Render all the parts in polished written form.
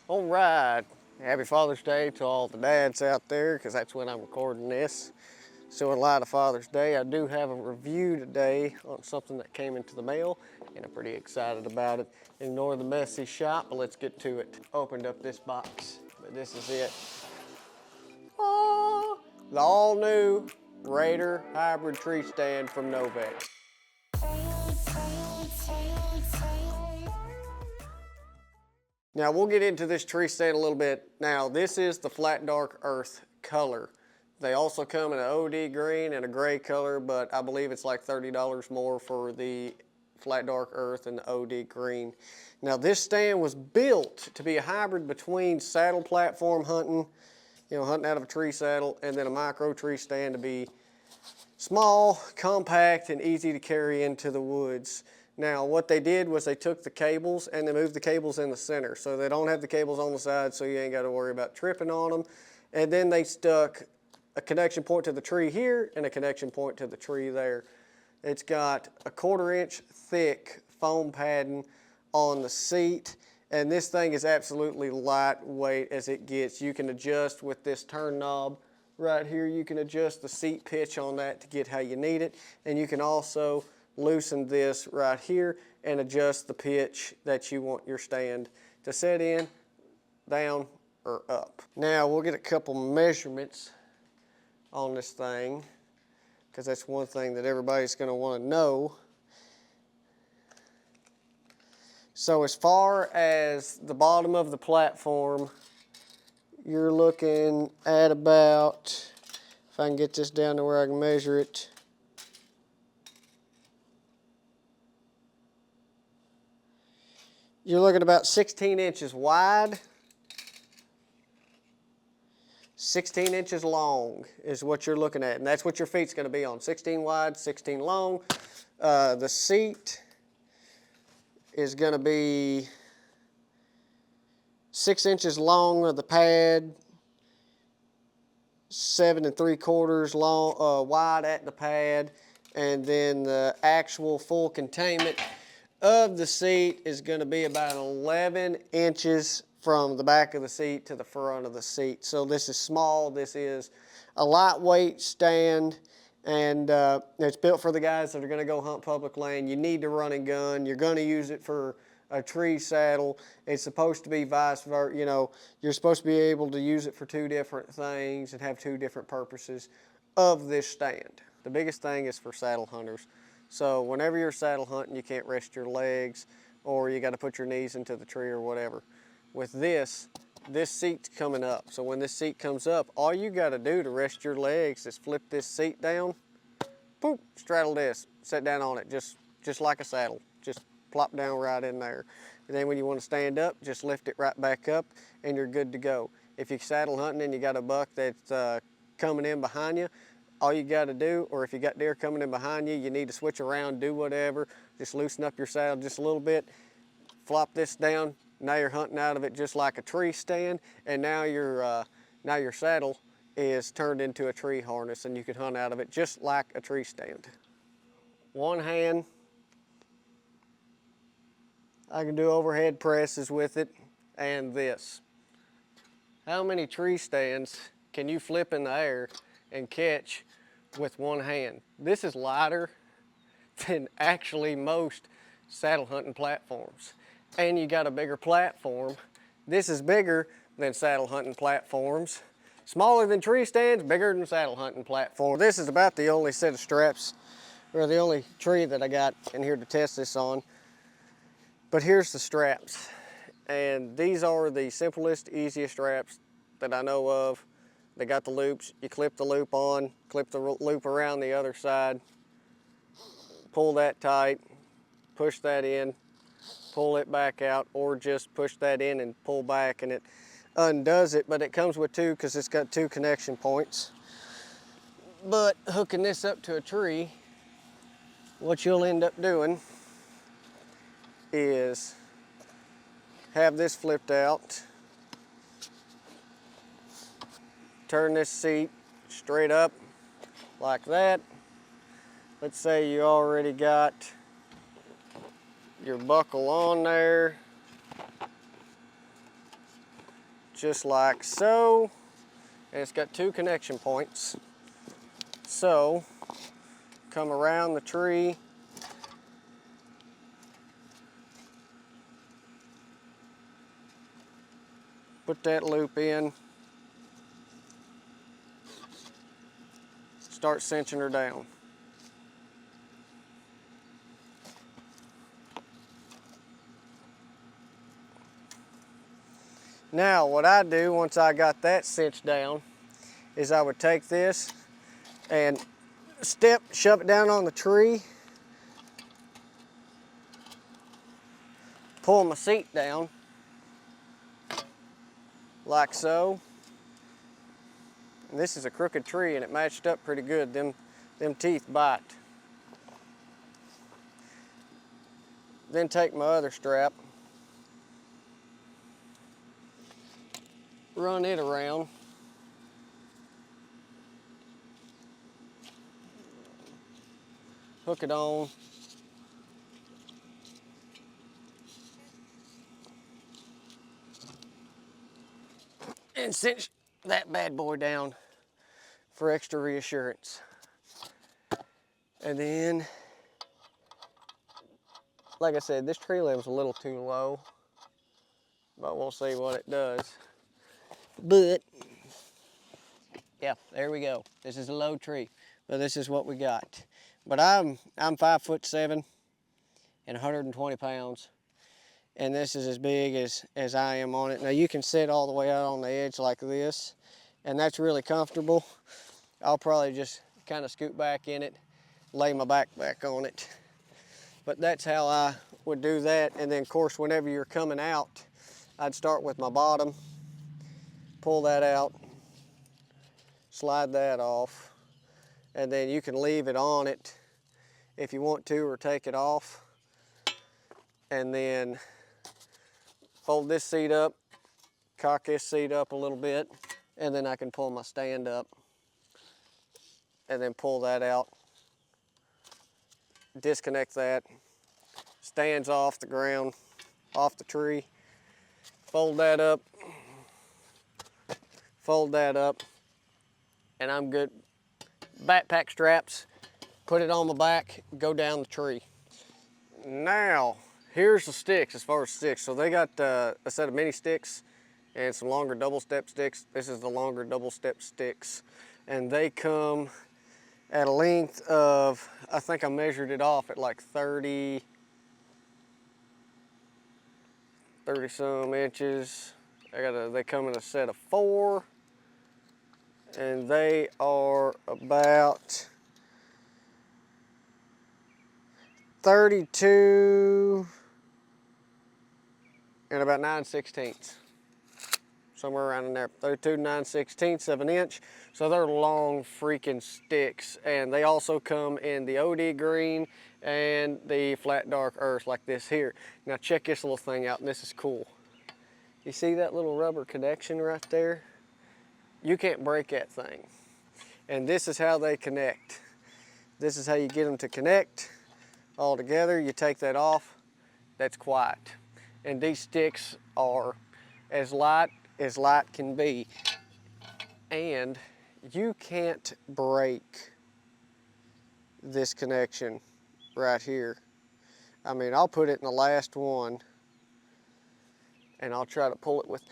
All right, happy Father's Day to all the dads out there, because that's when I'm recording this. So in light of Father's Day, I do have a review today on something that came into the mail, and I'm pretty excited about it. Ignore the messy shop, but let's get to it. Opened up this box, but this is it. Oh, the all-new Raider hybrid tree stand from Novix. Now we'll get into this tree stand a little bit. Now this is the flat dark earth color. They also come in an OD green and a gray color, but I believe it's like $30 more for the flat dark earth and the OD green. Now this stand was built to be a hybrid between saddle platform hunting, hunting out of a tree saddle, and then a micro tree stand to be small, compact, and easy to carry into the woods. Now what they did was they took the cables and they moved the cables in the center, so they don't have the cables on the side, so you ain't got to worry about tripping on them. And then they stuck a connection point to the tree here and a connection point to the tree there. It's got a 1/4 inch thick foam padding on the seat, and this thing is absolutely lightweight as it gets. You can adjust with this turn knob right here. You can adjust the seat pitch on that to get how you need it, and you can also loosen this right here and adjust the pitch that you want your stand to set in, down, or up. Now we'll get a couple measurements on this thing, because that's one thing that everybody's going to want to know. So as far as the bottom of the platform, you're looking at about, if I can get this down to where I can measure it, you're looking about 16 inches wide, 16 inches long is what you're looking at, and that's what your feet's going to be on. 16 wide, 16 long. The seat is going to be 6 inches long of the pad, 7 3/4 long, wide at the pad, and then the actual full containment of the seat is going to be about 11 inches from the back of the seat to the front of the seat. So this is small. This is a lightweight stand, and it's built for the guys that are going to go hunt public land. You need to run and gun. You're going to use it for a tree saddle. It's supposed to be vice versa. You're supposed to be able to use it for two different things and have two different purposes of this stand. The biggest thing is for saddle hunters. So whenever you're saddle hunting, you can't rest your legs, or you got to put your knees into the tree or whatever. With this seat's coming up. So when this seat comes up, all you got to do to rest your legs is flip this seat down, boop, straddle this, sit down on it, just like a saddle. Just plop down right in there. And then when you want to stand up, just lift it right back up, and you're good to go. If you're saddle hunting and you got a buck that's coming in behind you, all you got to do, or if you got deer coming in behind you, you need to switch around, do whatever, just loosen up your saddle just a little bit, flop this down. Now you're hunting out of it just like a tree stand, and now your saddle is turned into a tree harness, and you can hunt out of it just like a tree stand. One hand, I can do overhead presses with it, and this. How many tree stands can you flip in the air and catch with one hand? This is lighter than actually most saddle hunting platforms. And you got a bigger platform. This is bigger than saddle hunting platforms. Smaller than tree stands, bigger than saddle hunting platforms. This is about the only set of straps, or the only tree that I got in here to test this on. But here's the straps. And these are the simplest, easiest straps that I know of. They got the loops. You clip the loop on, clip the loop around the other side, pull that tight, push that in, pull it back out, or just push that in and pull back and it undoes it. But it comes with two because it's got two connection points. But hooking this up to a tree, what you'll end up doing is have this flipped out, turn this seat straight up like that. Let's say you already got your buckle on there. just like so. And it's got 2 connection points. So, come around the tree. Put that loop in. Start cinching her down. Now, what I do once I got that cinched down is I would take this and shove it down on the tree, pull my seat down like so. And this is a crooked tree and it matched up pretty good. Them teeth bite. Then take my other strap, run it around. Hook it on. And cinch that bad boy down for extra reassurance. And then, like I said, this tree limb's a little too low, but we'll see what it does. But, yeah, there we go. This is a low tree, but this is what we got. But I'm 5'7" and 120 pounds, and this is as big as I am on it. Now you can sit all the way out on the edge like this, and that's really comfortable. I'll probably just kind of scoot back in it, lay my back on it. But that's how I would do that. And then of course, whenever you're coming out, I'd start with my bottom, pull that out, slide that off, and then you can leave it on it if you want to, or take it off. And then fold this seat up, cock this seat up a little bit, and then I can pull my stand up and then pull that out, disconnect that, stands off the ground, off the tree, fold that up, and I'm good. Backpack straps, put it on my back, go down the tree. Now, here's the sticks as far as sticks. So they got a set of mini sticks and some longer double step sticks. This is the longer double step sticks. And they come at a length of, I think I measured it off at like 30 some inches. They come in a set of 4, and they are about 32 and about 9/16. Somewhere around in there, 32 9/16 of an inch. So they're long freaking sticks. And they also come in the OD green and the flat dark earth like this here. Now check this little thing out, and this is cool. You see that little rubber connection right there? You can't break that thing. And this is how they connect. This is how you get them to connect all together. You take that off, that's quiet. And these sticks are as light can be. And you can't break this connection right here. I mean, I'll put it in the last one and I'll try to pull it with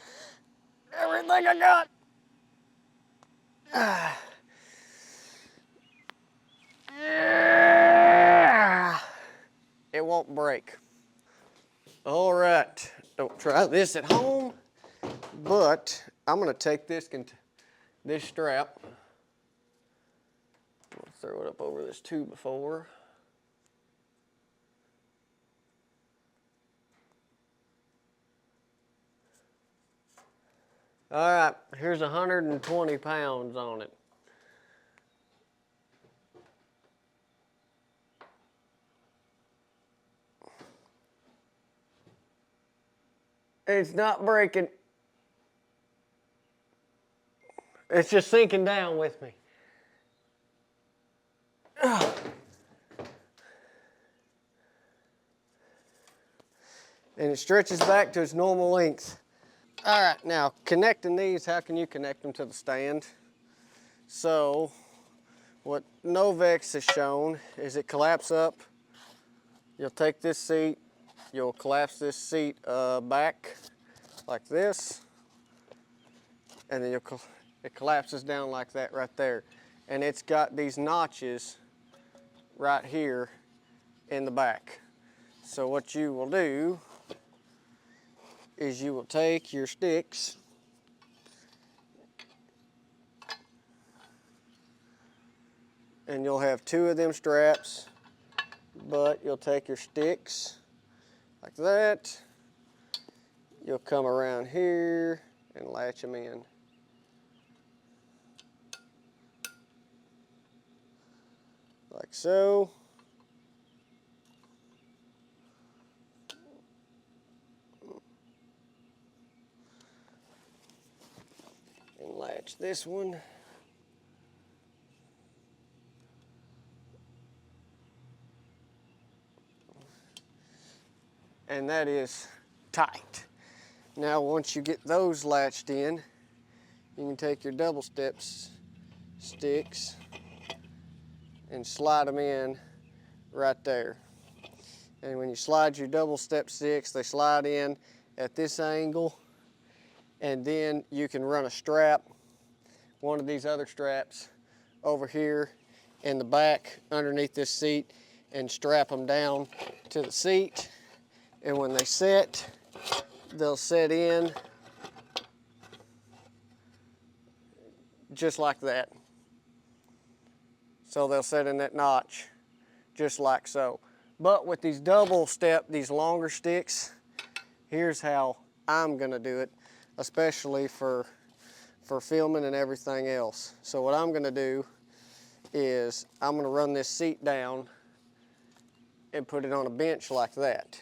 everything I got. It won't break. All right, don't try this at home, but I'm gonna take this strap, I'll throw it up over this 2x4. All right, here's 120 pounds on it. It's not breaking. It's just sinking down with me. And it stretches back to its normal length. All right, now connecting these, how can you connect them to the stand? So what Novix has shown is it collapses up. You'll take this seat, you'll collapse this seat back like this, and then it collapses down like that right there. And it's got these notches right here in the back. So what you will do is you will take your sticks and you'll have 2 of them straps, but you'll take your sticks like that. You'll come around here and latch them in. Like so. And latch this one. And that is tight. Now once you get those latched in, you can take your double steps sticks and slide them in right there. And when you slide your double step sticks, they slide in at this angle, and then you can run a strap, one of these other straps, over here in the back underneath this seat and strap them down to the seat. And when they set, they'll set in just like that. So they'll set in that notch just like so. But with these double step, these longer sticks, here's how I'm gonna do it, especially for filming and everything else. So what I'm gonna do is I'm gonna run this seat down and put it on a bench like that.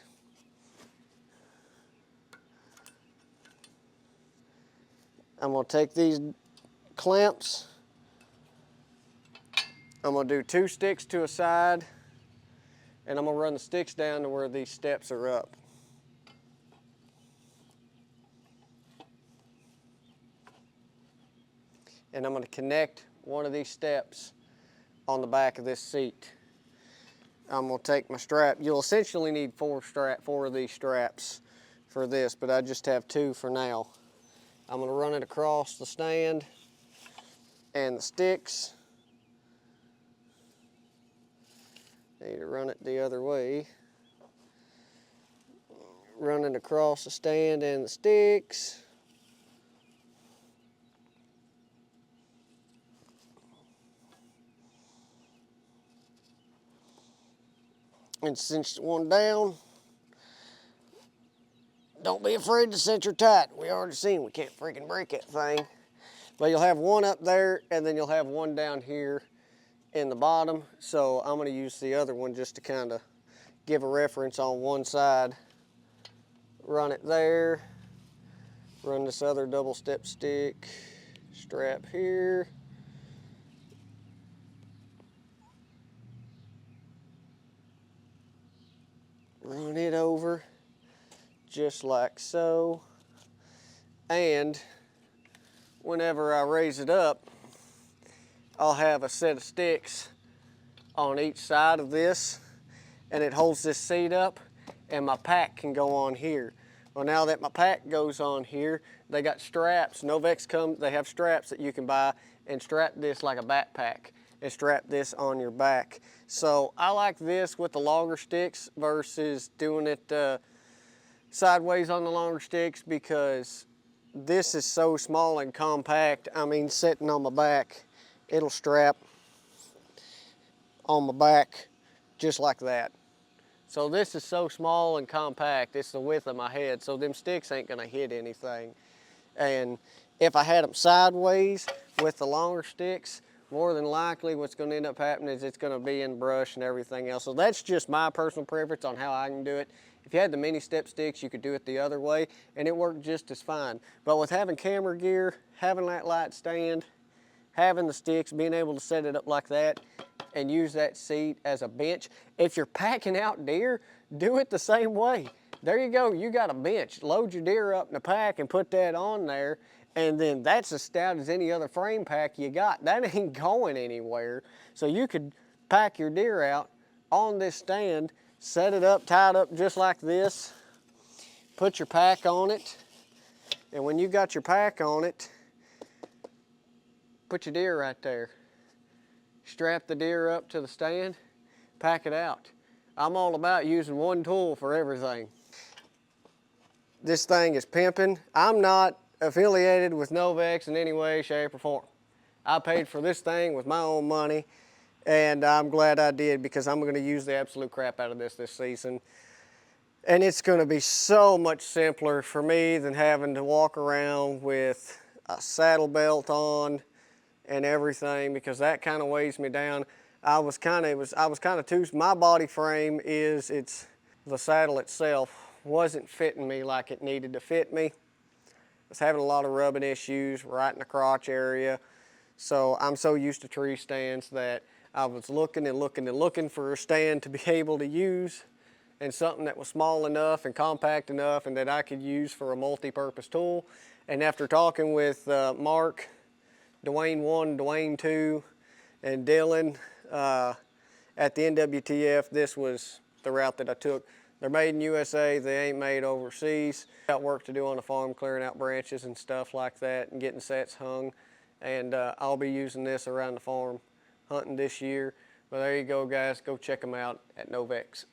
I'm gonna take these clamps, I'm gonna do 2 sticks to a side, and I'm gonna run the sticks down to where these steps are up. And I'm gonna connect one of these steps on the back of this seat. I'm gonna take my strap. You'll essentially need 4 of these straps for this, but I just have 2 for now. I'm gonna run it across the stand and the sticks. Need to run it the other way. Run it across the stand and the sticks. And cinch one down. Don't be afraid to cinch her tight. We already seen we can't freaking break that thing. But you'll have one up there, and then you'll have one down here in the bottom. So I'm gonna use the other one just to kind of give a reference on one side. Run it there. Run this other double step stick, strap here. Run it over just like so. And whenever I raise it up, I'll have a set of sticks on each side of this, and it holds this seat up, and my pack can go on here. Well, now that my pack goes on here, they got straps. Novix they have straps that you can buy and strap this like a backpack and strap this on your back. So I like this with the longer sticks versus doing it sideways on the longer sticks, because this is so small and compact. I mean, sitting on my back, it'll strap on my back just like that. So this is so small and compact, it's the width of my head, so them sticks ain't gonna hit anything. And if I had them sideways with the longer sticks, more than likely what's gonna end up happening is it's gonna be in brush and everything else. So that's just my personal preference on how I can do it. If you had the mini step sticks, you could do it the other way, and it worked just as fine. But with having camera gear, having that light stand, having the sticks, being able to set it up like that, and use that seat as a bench. If you're packing out deer, do it the same way. There you go, you got a bench. Load your deer up in a pack and put that on there, and then that's as stout as any other frame pack you got. That ain't going anywhere. So you could pack your deer out on this stand, set it up, tie it up just like this, put your pack on it, and when you got your pack on it, put your deer right there. Strap the deer up to the stand, pack it out. I'm all about using one tool for everything. This thing is pimping. I'm not affiliated with Novix in any way, shape, or form. I paid for this thing with my own money, and I'm glad I did because I'm gonna use the absolute crap out of this season. And it's gonna be so much simpler for me than having to walk around with a saddle belt on and everything, because that kind of weighs me down. I was kind of too, my body frame is, the saddle itself wasn't fitting me like it needed to fit me. I was having a lot of rubbing issues right in the crotch area. So I'm so used to tree stands that I was looking and looking and looking for a stand to be able to use, and something that was small enough and compact enough and that I could use for a multi-purpose tool. And after talking with Mark, Dwayne 1, Dwayne 2, and Dylan at the NWTF, this was the route that I took. They're made in USA, they ain't made overseas. Got work to do on the farm, clearing out branches and stuff like that and getting sets hung. And I'll be using this around the farm hunting this year. But there you go, guys, go check them out at Novix.